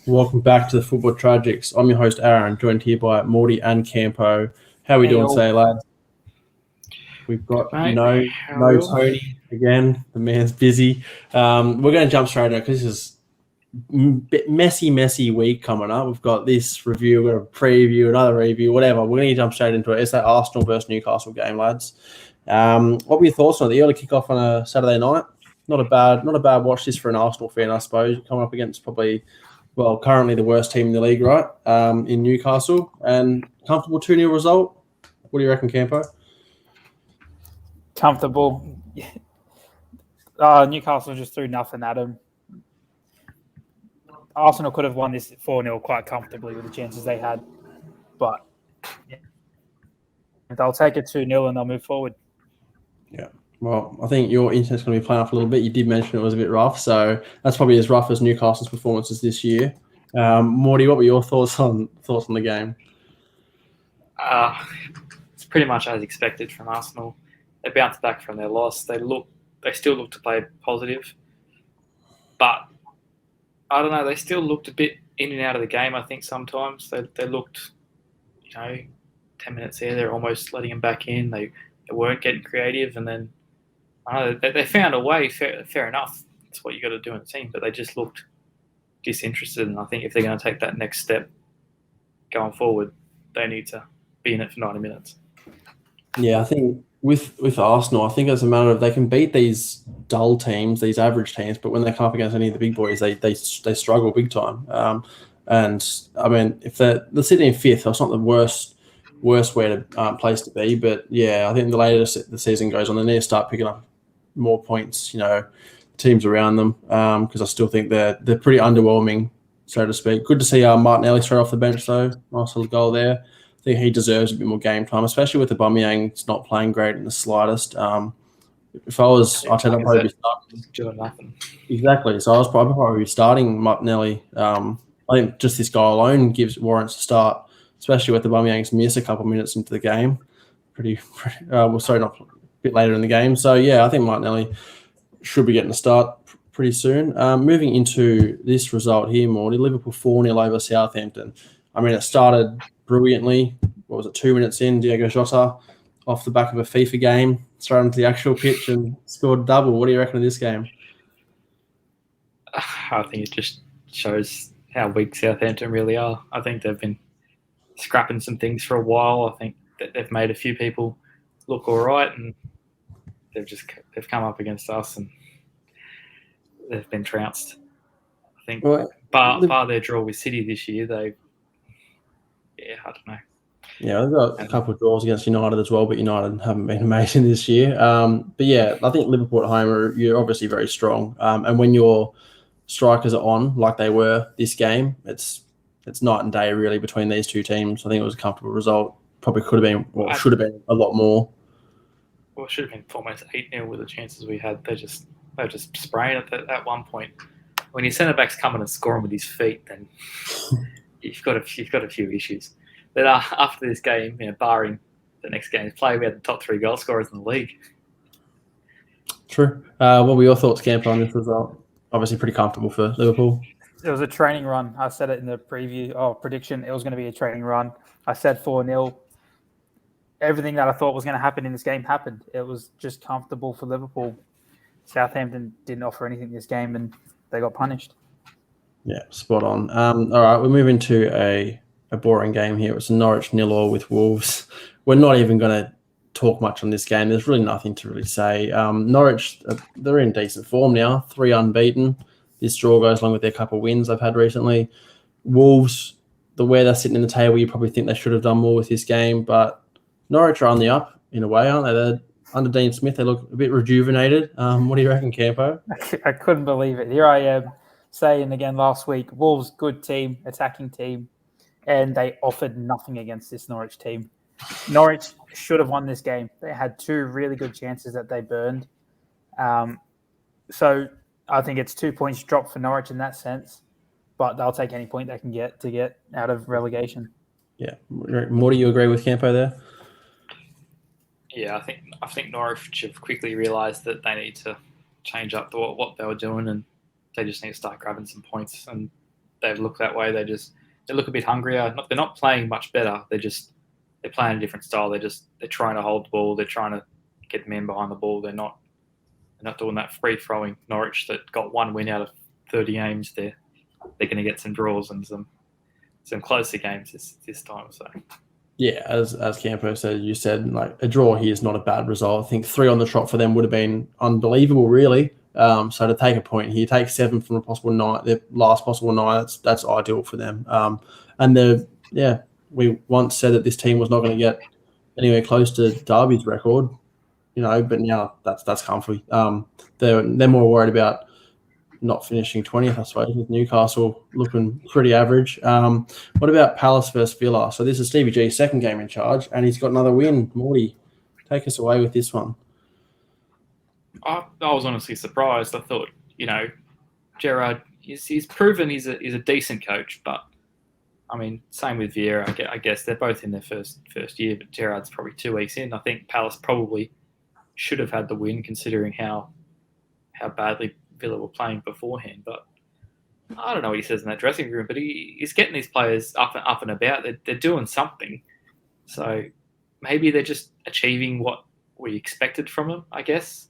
Welcome back to the Football Tragics. I'm your host, Aaron, joined here by Morty and Campo. How are we doing today, lads? We've got no Tony again. The man's busy. We're going to jump straight into it because this is a messy week coming up. We've got this review, we've got a preview, another review, whatever. We're going to jump straight into it. It's that Arsenal versus Newcastle game, lads. What were your thoughts on it? The early kickoff on a Saturday night? Not a bad watch this for an Arsenal fan, I suppose. Coming up against probably, currently the worst team in the league, right? In Newcastle, and comfortable 2-0 result. What do you reckon, Campo? Comfortable. Newcastle just threw nothing at them. Arsenal could have won this 4-0 quite comfortably with the chances they had, but they'll take it 2-0 and they'll move forward. Yeah. Well, I think your internet's going to be playing off a little bit. You did mention it was a bit rough, so that's probably as rough as Newcastle's performances this year. Morty, what were your thoughts on the game? It's pretty much as expected from Arsenal. They bounced back from their loss. They still look to play positive, but I don't know. They still looked a bit in and out of the game. I think sometimes they looked, 10 minutes there, they're almost letting them back in. They weren't getting creative, and then they found a way. Fair enough. That's what you got to do in a team. But they just looked disinterested, and I think if they're going to take that next step going forward, they need to be in it for 90 minutes. Yeah, I think with Arsenal, I think it's a matter of they can beat these dull teams, these average teams, but when they come up against any of the big boys, they struggle big time. And I mean, if they're sitting in fifth, that's not the worst way to place to be. But yeah, I think the later the season goes on, they need to start picking up more points. Teams around them, because I still think they're pretty underwhelming, so to speak. Good to see Martinelli straight off the bench though. Nice little goal there. I think he deserves a bit more game time, especially with Aubameyang. It's not playing great in the slightest. If I was, I'd probably be starting. Doing nothing. Exactly. So I was probably starting Martinelli. I think just this goal alone warrants a start, especially with Aubameyang's miss a couple of minutes into the game. Not a bit later in the game. So yeah, I think Martinelli should be getting a start pretty soon. Moving into this result here, Morty, Liverpool 4-0 over Southampton. I mean, it started brilliantly. What was it, 2 minutes in, Diego Jota off the back of a FIFA game, straight onto the actual pitch and scored a double. What do you reckon of this game? I think it just shows how weak Southampton really are. I think they've been scrapping some things for a while. I think that they've made a few people look all right, and they've come up against us and they've been trounced. I think bar their draw with City this year, I don't know. Yeah, they've got a couple of draws against United as well, but United haven't been amazing this year. But yeah, I think Liverpool at home you're obviously very strong. And when your strikers are on like they were this game, it's night and day really between these two teams. I think it was a comfortable result. Probably could have been, should have been a lot more. Well, it should have been almost 8-0 with the chances we had. They just spraying it at one point. When your centre back's coming and scoring with his feet, then you've got a few issues. But after this game, barring the next game's play, we had the top 3 goal scorers in the league. True. What were your thoughts, Camp, on this result? Obviously pretty comfortable for Liverpool. It was a training run. I said it in the prediction. It was going to be a training run. I said 4-0. Everything that I thought was going to happen in this game happened. It was just comfortable for Liverpool. Southampton didn't offer anything this game, and they got punished. Yeah, spot on. All right, we're moving to a boring game here. It's a Norwich 0-0 with Wolves. We're not even going to talk much on this game. There's really nothing to really say. Norwich, they're in decent form now, 3 unbeaten. This draw goes along with their couple of wins they've had recently. Wolves, the way they're sitting in the table, you probably think they should have done more with this game, but Norwich are on the up in a way, aren't they? They're, under Dean Smith, they look a bit rejuvenated. What do you reckon, Campo? I couldn't believe it. Here I am saying again last week, Wolves, good team, attacking team, and they offered nothing against this Norwich team. Norwich should have won this game. They had 2 really good chances that they burned. So I think it's 2 points dropped for Norwich in that sense, but they'll take any point they can get to get out of relegation. Yeah. More, do you agree with Campo there? Yeah, I think Norwich have quickly realised that they need to change up what they were doing, and they just need to start grabbing some points. And they look that way. They look a bit hungrier. They're not playing much better. They're playing a different style. They're trying to hold the ball. They're trying to get the men behind the ball. They're not doing that free throwing Norwich that got one win out of 30 games. They're going to get some draws and some closer games this time. So. Yeah, as Campo said, you said like a draw here is not a bad result. I think 3 on the trot for them would have been unbelievable, really. So to take a point here, take 7 from a possible 9, the last possible 9, that's ideal for them. And we once said that this team was not going to get anywhere close to Derby's record, but now that's comfy. They're more worried about not finishing 20th, I suppose, with Newcastle looking pretty average. What about Palace versus Villa? So this is Stevie G's second game in charge, and he's got another win. Morty, take us away with this one. I was honestly surprised. I thought, Gerrard, he's proven he's a decent coach, but I mean, same with Vieira. I guess they're both in their first year, but Gerrard's probably 2 weeks in. I think Palace probably should have had the win, considering how badly Villa were playing beforehand. But I don't know what he says in that dressing room, but he's getting these players up and about. They're doing something. So maybe they're just achieving what we expected from them, I guess,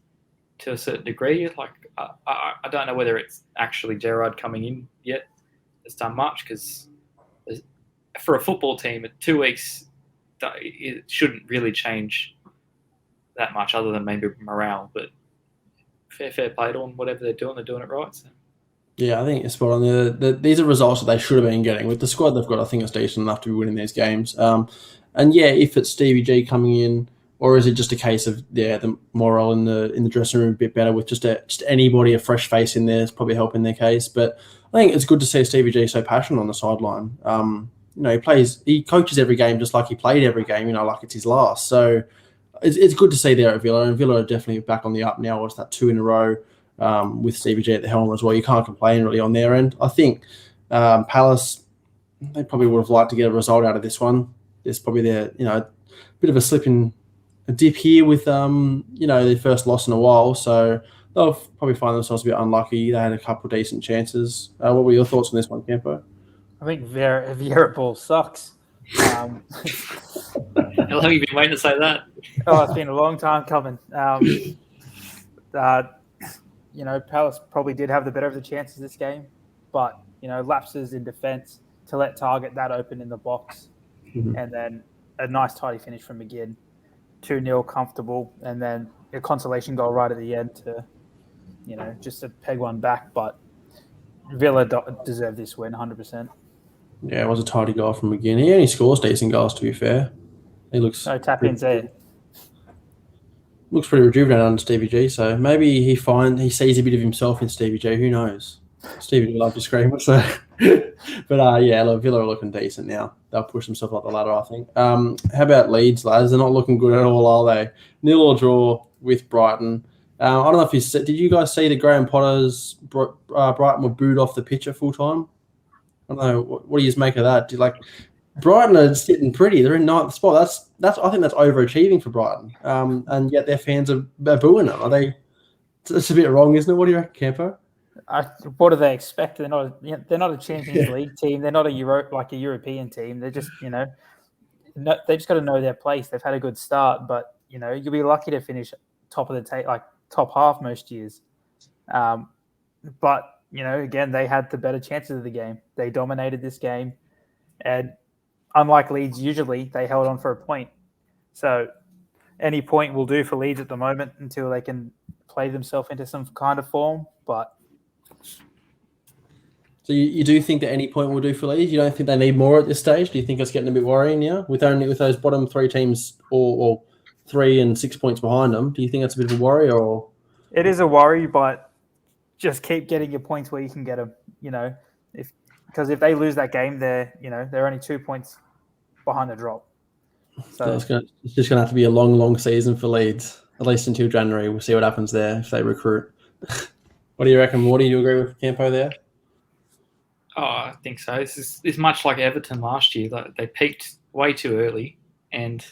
to a certain degree. Like I don't know whether it's actually Gerrard coming in yet that's done much, because for a football team, 2 weeks, it shouldn't really change that much other than maybe morale. But fair play to them. Whatever they're doing it right. So. Yeah, I think it's spot on. These are results that they should have been getting. With the squad they've got, I think it's decent enough to be winning these games. And yeah, if it's Stevie G coming in, or is it just a case of the morale in the dressing room a bit better with just anybody, a fresh face in there is probably helping their case. But I think it's good to see Stevie G so passionate on the sideline. He coaches every game just like he played every game. Like it's his last. So it's good to see there at Villa, and Villa are definitely back on the up now. It's that 2 in a row with Stevie G at the helm as well. You can't complain really on their end. I think Palace, they probably would have liked to get a result out of this one. There's probably their bit of a slip in a dip here with their first loss in a while, so they'll probably find themselves a bit unlucky. They had a couple of decent chances. What were your thoughts on this one, Campo? I think Vieira ball sucks. How long have you been waiting to say that? It's been a long time coming. Palace probably did have the better of the chances this game, but lapses in defence to let Target that open in the box, and then a nice tidy finish from McGinn, 2-0 comfortable, and then a consolation goal right at the end to, just to peg one back. But Villa deserved this win 100%. Yeah, it was a tidy goal from McGinn. He only scores decent goals, to be fair. He looks no tap-ins there. Looks pretty rejuvenated under Stevie G, so maybe he sees a bit of himself in Stevie G. Who knows? Stevie G loves to scream, so. But Villa are looking decent now. They'll push themselves up the ladder, I think. How about Leeds, lads? They're not looking good at all, are they? 0 or draw with Brighton. I don't know if did you guys see the Graham Potter's Brighton were booed off the pitch at full time? I don't know. What do you make of that? Brighton are sitting pretty. They're in 9th spot. I think that's overachieving for Brighton. And yet their fans are booing them. Are they? It's a bit wrong, isn't it? What do you reckon, Campo? What do they expect? They're not a Champions League team. They're not a European team. They're just they just got to know their place. They've had a good start, but you'll be lucky to finish top of the top half most years. But again, they had the better chances of the game. They dominated this game, and unlike Leeds, usually they held on for a point. So any point will do for Leeds at the moment until they can play themselves into some kind of form. But so you do think that any point will do for Leeds? You don't think they need more at this stage? Do you think it's getting a bit worrying now with those bottom 3 teams or 3 and 6 points behind them? Do you think that's a bit of a worry? Or it is a worry, but just keep getting your points where you can get them. Because if they lose that game, they're only 2 points behind the drop. So it's just going to have to be a long, long season for Leeds, at least until January. We'll see what happens there if they recruit. What do you reckon, Morty? Do you agree with Campo there? Oh, I think so. This is much like Everton last year. They peaked way too early, and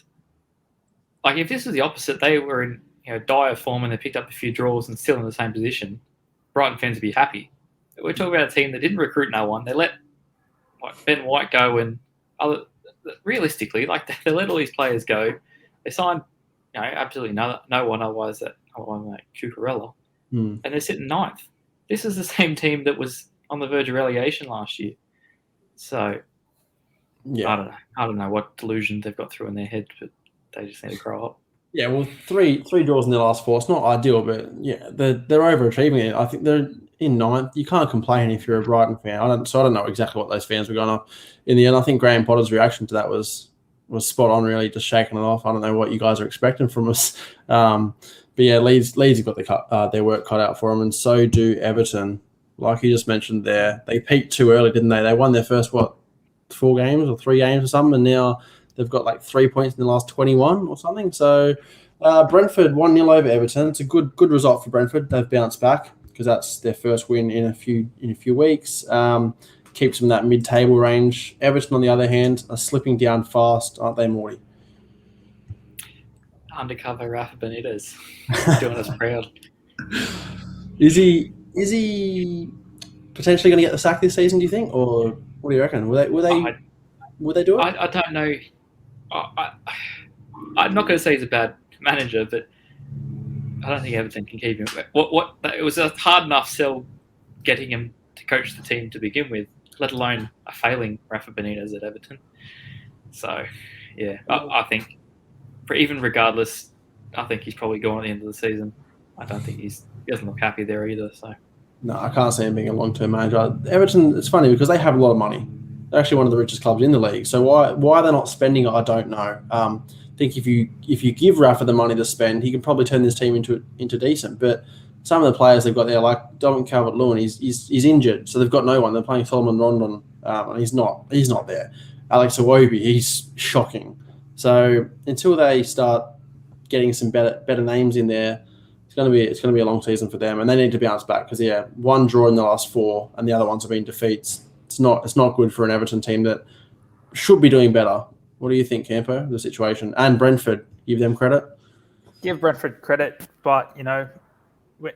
if this was the opposite, they were in dire form and they picked up a few draws and still in the same position, Brighton fans would be happy. We're talking about a team that didn't recruit no one. They let Ben White go and realistically, like they let all these players go. They signed, absolutely no one otherwise that Cucurella, and they're sitting ninth. This is the same team that was on the verge of relegation last year. So, yeah, I don't know what delusion they've got through in their head, but they just need to grow up. Yeah, well, three draws in their last four. It's not ideal, but yeah, they're overachieving it. I think they're in ninth. You can't complain if you're a Brighton fan. I don't know exactly what those fans were going on in the end. I think Graham Potter's reaction to that was spot on, really, just shaking it off. I don't know what you guys are expecting from us. But yeah, Leeds have got their work cut out for them, and so do Everton. Like you just mentioned there, they peaked too early, didn't they? They won their first, 4 games or 3 games or something, and now they've got like 3 points in the last 21 or something. So Brentford 1-0 over Everton. It's a good result for Brentford. They've bounced back because that's their first win in a few weeks. Keeps them in that mid-table range. Everton, on the other hand, are slipping down fast, aren't they, Morty? Undercover Rafa Benitez doing us proud. Is he potentially going to get the sack this season, do you think? Or what do you reckon? Will they do it? I don't know. I'm not going to say he's a bad manager, but I don't think Everton can keep him. It was a hard enough sell getting him to coach the team to begin with, let alone a failing Rafa Benitez at Everton. So, yeah, I think, even regardless, I think he's probably gone at the end of the season. I don't think he doesn't look happy there either. So, no, I can't see him being a long-term manager. Everton, it's funny because they have a lot of money. They're actually one of the richest clubs in the league. So why they're not spending it, I don't know. I think if you give Rafa the money to spend, he can probably turn this team into decent. But some of the players they've got there, like Dominic Calvert-Lewin, he's injured, so they've got no one. They're playing Solomon Rondon, and he's not there. Alex Iwobi, he's shocking. So until they start getting some better names in there, it's going to be a long season for them, and they need to bounce back because one draw in the last 4, and the other ones have been defeats. It's not good for an Everton team that should be doing better. What do you think, Campo, the situation? And Brentford, give them credit? Give Brentford credit, but,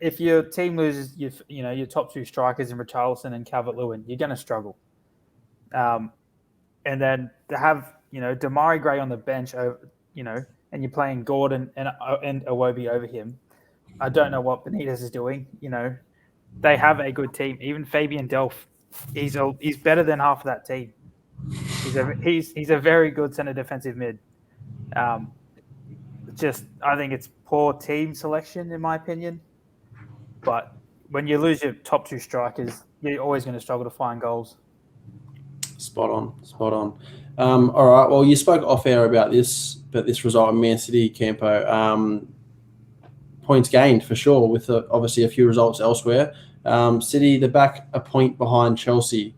if your team loses your top 2 strikers in Richarlison and Calvert-Lewin, you're going to struggle. And then to have, Damari Gray on the bench, and you're playing Gordon and Iwobi over him, I don't know what Benitez is doing. They have a good team. Even Fabian Delph, he's better than half of that team. He's a very good centre defensive mid. I think it's poor team selection in my opinion. But when you lose your top 2 strikers, you're always going to struggle to find goals. Spot on. All right. Well, you spoke off air about this result in Man City, Campo. Points gained for sure, with obviously a few results elsewhere. City, they're back a point behind Chelsea.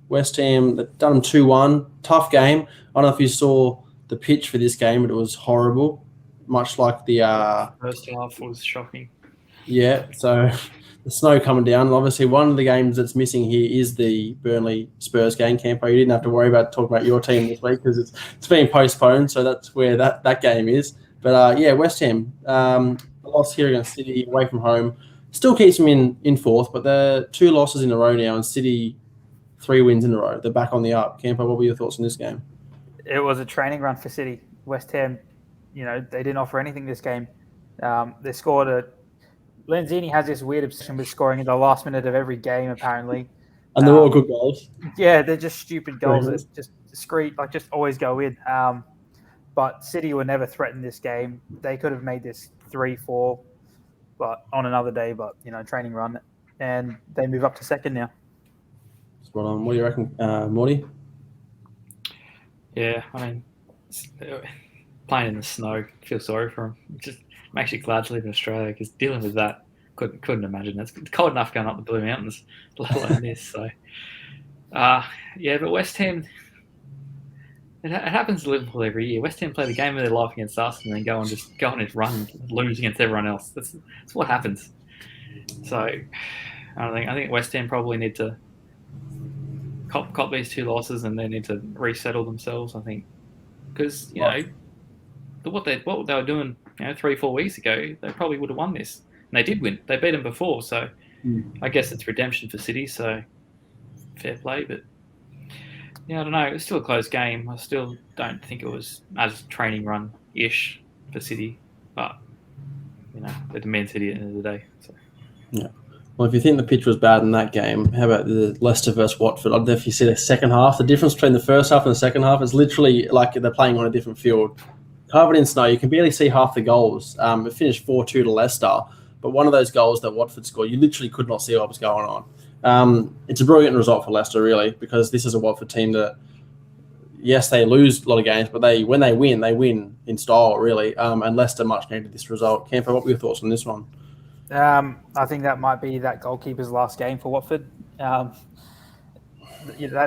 West Ham, they've done them 2-1. Tough game. I don't know if you saw the pitch for this game, but it was horrible. Much like the first half was shocking. Yeah, so the snow coming down. And obviously, one of the games that's missing here is the Burnley Spurs game, Campo. You didn't have to worry about talking about your team this week because it's been postponed, so that's where that game is. But West Ham, loss here against City away from home, still keeps them in 4th, but they're 2 losses in a row now, and City 3 wins in a row. They're back on the up. Campo, what were your thoughts on this game? It was a training run for City. West Ham, they didn't offer anything this game. They scored Lanzini has this weird obsession with scoring in the last minute of every game, apparently. And they're all good goals. Yeah, they're just stupid goals that just discreet, just always go in. But City were never threatened this game. They could have made this 3-4, but on another day. But training run, and they move up to 2nd now. Spot on. What do you reckon, Morty? Yeah, I mean, playing in the snow, I feel sorry for him. I'm actually glad to live in Australia because dealing with that, couldn't imagine. It's cold enough going up the Blue Mountains, let alone this. So, but West Ham, it happens to Liverpool every year. West Ham play the game of their life against us and then go on this run, lose against everyone else. That's what happens. So, I think West Ham probably need to cop these 2 losses and they need to resettle themselves. I think because what they were doing 3-4 weeks ago, they probably would have won this, and they did win. They beat them before, so I guess it's redemption for City. So fair play, but Yeah, I don't know. It was still a close game. I still don't think it was as training run-ish for City, but they're Man City at the end of the day. So. Yeah. Well, if you think the pitch was bad in that game, how about the Leicester versus Watford? I don't know if you see the second half. The difference between the first half and the second half is literally like they're playing on a different field. Covered in snow, you can barely see half the goals. It finished 4-2 to Leicester, but one of those goals that Watford scored, you literally could not see what was going on. It's a brilliant result for Leicester, really, because this is a Watford team that, yes, they lose a lot of games, but when they win in style, really. And Leicester much needed this result. Campo, what were your thoughts on this one? I think that might be that goalkeeper's last game for Watford. That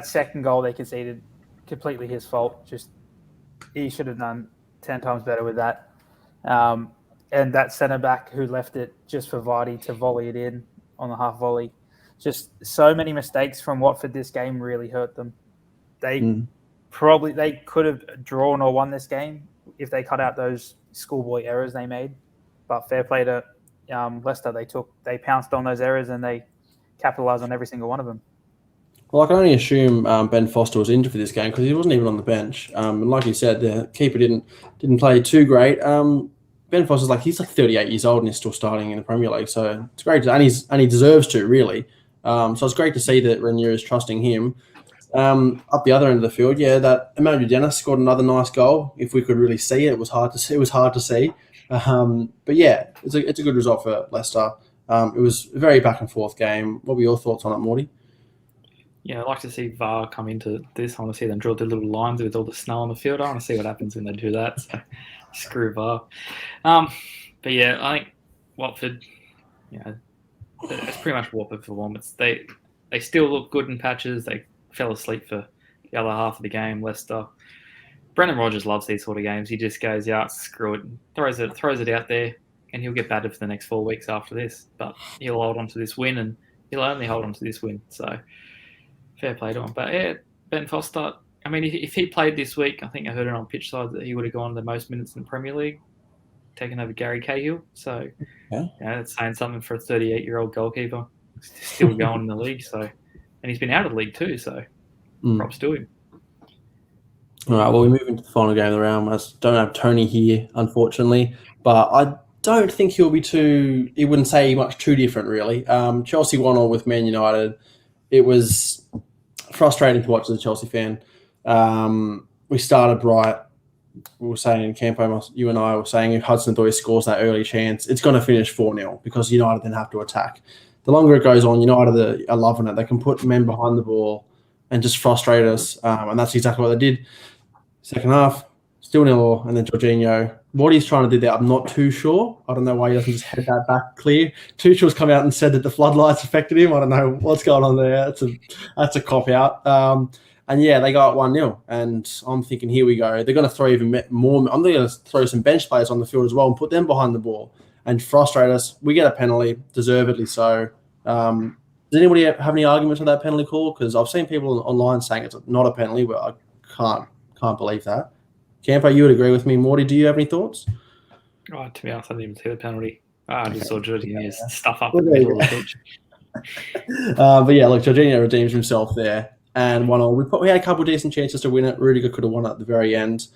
second goal they conceded, completely his fault. Just he should have done 10 times better with that. And that centre-back who left it just for Vardy to volley it in on the half volley. Just so many mistakes from Watford this game really hurt them. They could have drawn or won this game if they cut out those schoolboy errors they made. But fair play to Leicester. They pounced on those errors and they capitalised on every single one of them. Well, I can only assume Ben Foster was injured for this game because he wasn't even on the bench. And like you said, the keeper didn't play too great. Ben Foster's he's 38 years old and he's still starting in the Premier League, so it's great, and he deserves to, really. So it's great to see that Ranieri is trusting him. Up the other end of the field, that Emmanuel Dennis scored another nice goal. If we could really see it, it was hard to see. But yeah, it's a good result for Leicester. It was a very back and forth game. What were your thoughts on it, Morty? Yeah, I'd like to see VAR come into this. I want to see them draw the little lines with all the snow on the field. I want to see what happens when they do that. So screw VAR. But yeah, I think Watford, it's pretty much Watford performance. They still look good in patches. They fell asleep for the other half of the game. Leicester. Brendan Rodgers loves these sort of games. He just goes, screw it, throws it out there, and he'll get battered for the next 4 weeks after this. But he'll hold on to this win, and he'll only hold on to this win. So fair play to him. But yeah, Ben Foster, I mean, if he played this week, I think I heard it on Pitch Side that he would have gone the most minutes in the Premier League, taking over Gary Cahill. So that's saying something for a 38-year-old goalkeeper. Still going in the league. So, and he's been out of the league too, so props to him. All right, well, we move into the final game of the round. I don't have Tony here, unfortunately, but I don't think he'll be he wouldn't say much too different, really. Chelsea 1-0 with Man United. It was frustrating to watch as a Chelsea fan. We started right. We were saying, Campo, you and I were saying, if Hudson-Odoi scores that early chance, it's going to finish 4-0 because United then have to attack. The longer it goes on, United are loving it. They can put men behind the ball and just frustrate us, and that's exactly what they did. Second half, still 0-0, and then Jorginho. What he's trying to do there, I'm not too sure. I don't know why he doesn't just head that back clear. Tuchel's come out and said that the floodlights affected him. I don't know what's going on there. That's a cop-out. And yeah, they go at 1-0, and I'm thinking, here we go. They're going to throw even more. I'm going to throw some bench players on the field as well and put them behind the ball and frustrate us. We get a penalty, deservedly so. Does anybody have any arguments with that penalty call? Because I've seen people online saying it's not a penalty, but I can't believe that. Campo, you would agree with me. Morty, do you have any thoughts? Oh, to be honest, I didn't even see the penalty. I just saw Jorginho's stuff up in the middle of the pitch. But yeah, look, Jorginho redeems himself there. And 1-0. We had a couple of decent chances to win it. Rudiger could have won it at the very end.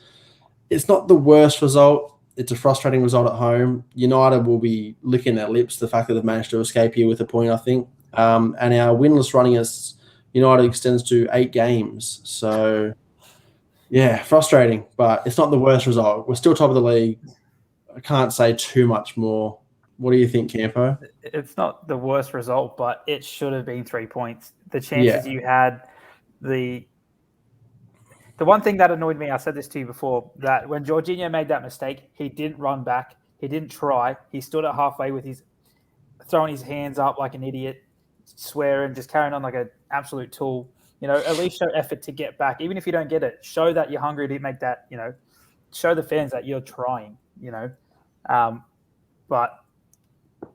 It's not the worst result. It's a frustrating result at home. United will be licking their lips, the fact that they've managed to escape here with a point, I think. And our winless running as United extends to 8 games. So, yeah, frustrating, but it's not the worst result. We're still top of the league. I can't say too much more. What do you think, Campo? It's not the worst result, but it should have been 3 points. The chances you had, the one thing that annoyed me, I said this to you before, that when Jorginho made that mistake, he didn't run back. He didn't try. He stood at halfway with throwing his hands up like an idiot, swearing, just carrying on like an absolute tool. At least show effort to get back. Even if you don't get it, show that you're hungry to make that, show the fans that you're trying, But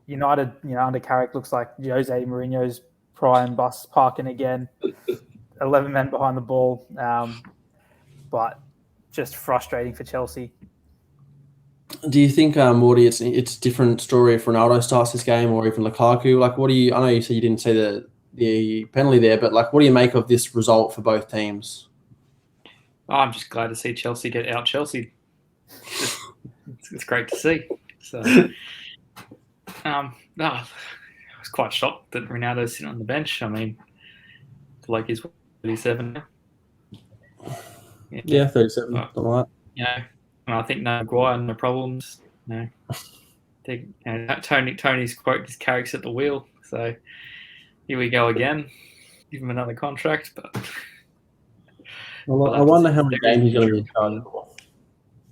United, under Carrick, looks like Jose Mourinho's prime bus parking again. 11 men behind the ball. But just frustrating for Chelsea. Do you think, Morty, it's a different story if Ronaldo starts this game or even Lukaku? Like, I know you said you didn't see the penalty there, but what do you make of this result for both teams? I'm just glad to see Chelsea get out Chelsea. It's great to see. So, I was quite shocked that Ronaldo's sitting on the bench. I mean, like he's 37 now. Yeah, 37. Something like that. You know, and I think no Maguire, no problems. No, Tony's quote just carries at the wheel. So here we go again. Give him another contract, but I wonder how many games he's going to be in charge.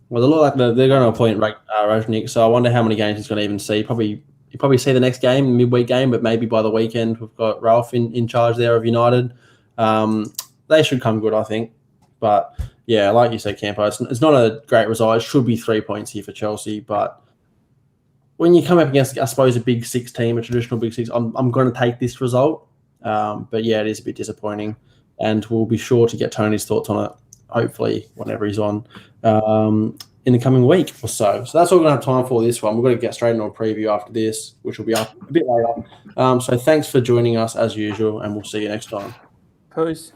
Well, they look like they're going to appoint Rajnik, so I wonder how many games he's going to even see. You probably see the next game, midweek game, but maybe by the weekend we've got Ralph in charge there of United. They should come good, I think. But yeah, like you said, Campo, it's not a great result. It should be 3 points here for Chelsea, but when you come up against, I suppose, a Big Six team, a traditional Big Six, I'm going to take this result. But yeah, it is a bit disappointing, and we'll be sure to get Tony's thoughts on it, hopefully, whenever he's on in the coming week or so. So that's all we're going to have time for this one. We're going to get straight into a preview after this, which will be up a bit later. So thanks for joining us as usual, and we'll see you next time. Peace.